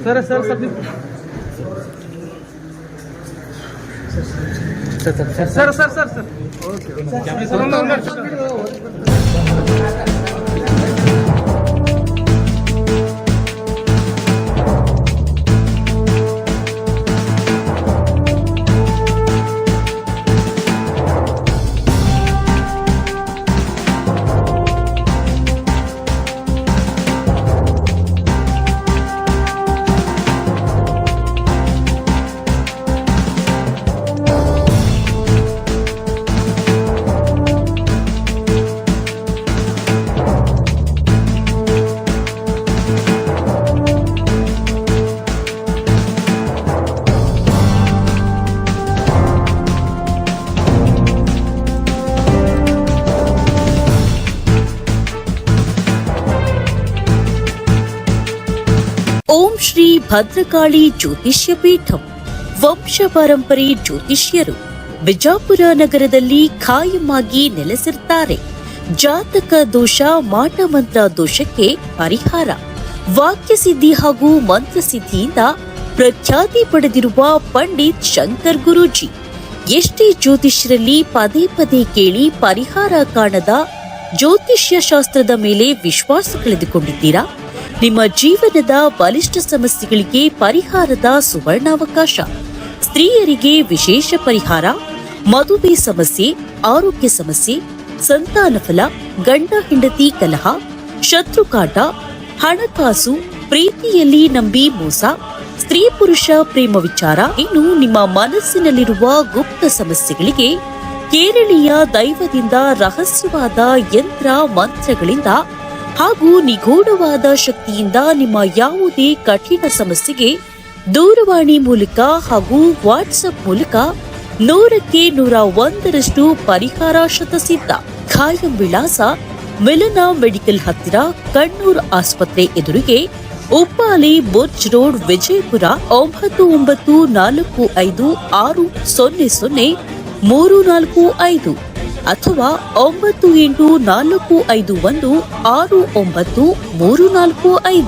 Sir sir sir sir sir sir Om Shri Bhadrakali Jyotishya Peetham ವಂಶ ಪರಂಪರೆ ಜ್ಯೋತಿಷ್ಯರು ಬಿಜಾಪುರ ನಗರದಲ್ಲಿ ಖಾಯಂ ಆಗಿ ನೆಲೆಸಿರ್ತಾರೆ. ಜಾತಕ ದೋಷ, ಮಾಟಮಂತ್ರ ದೋಷಕ್ಕೆ ಪರಿಹಾರ, ವಾಕ್ಯಸಿದ್ಧಿ ಹಾಗೂ ಮಂತ್ರಸಿದ್ಧಿಯಿಂದ ಪ್ರಖ್ಯಾತಿ ಪಡೆದಿರುವ ಪಂಡಿತ್ ಶಂಕರ್ ಗುರೂಜಿ. ಎಷ್ಟೇ ಜ್ಯೋತಿಷ್ಯರಲ್ಲಿ ಪದೇ ಪದೇ ಕೇಳಿ ಪರಿಹಾರ ಕಾಣದ ಜ್ಯೋತಿಷ್ಯ ಶಾಸ್ತ್ರದ ಮೇಲೆ ವಿಶ್ವಾಸ ಕಳೆದುಕೊಂಡಿದ್ದೀರಾ? ನಿಮ್ಮ ಜೀವನದ ಬಲಿಷ್ಠ ಸಮಸ್ಯೆಗಳಿಗೆ ಪರಿಹಾರದ ಸುವರ್ಣಾವಕಾಶ. ಸ್ತ್ರೀಯರಿಗೆ ವಿಶೇಷ ಪರಿಹಾರ, ಮದುವೆ ಸಮಸ್ಯೆ, ಆರೋಗ್ಯ ಸಮಸ್ಯೆ, ಸಂತಾನ ಫಲ, ಗಂಡ ಹೆಂಡತಿ ಕಲಹ, ಶತ್ರುಕಾಟ, ಹಣಕಾಸು, ಪ್ರೀತಿಯಲ್ಲಿ ನಂಬಿ ಮೋಸ, ಸ್ತ್ರೀ ಪುರುಷ ಪ್ರೇಮ ವಿಚಾರ, ಇನ್ನು ನಿಮ್ಮ ಮನಸ್ಸಿನಲ್ಲಿರುವ ಗುಪ್ತ ಸಮಸ್ಯೆಗಳಿಗೆ ಕೇರಳೀಯ ದೈವದಿಂದ ರಹಸ್ಯವಾದ ಯಂತ್ರ ಮಂತ್ರಗಳಿಂದ ಹಾಗೂ ನಿಗೂಢವಾದ ಶಕ್ತಿಯಿಂದ ನಿಮ್ಮ ಯಾವುದೇ ಕಠಿಣ ಸಮಸ್ಯೆಗೆ ದೂರವಾಣಿ ಮೂಲಕ ಹಾಗೂ ವಾಟ್ಸ್ಆಪ್ ಮೂಲಕ 100ಕ್ಕೆ 101ರಷ್ಟು ಪರಿಹಾರ ಶತಸಿದ್ಧ. ಖಾಯಂ ವಿಳಾಸ ಮಿಲನ ಮೆಡಿಕಲ್ ಹತ್ತಿರ, ಕಣ್ಣೂರ್ ಆಸ್ಪತ್ರೆ ಎದುರಿಗೆ, ಉಪ್ಪಾಲಿ ಬುರ್ಜ್ ರೋಡ್, ವಿಜಯಪುರ 9945600345 ಅಥವಾ 9845169345.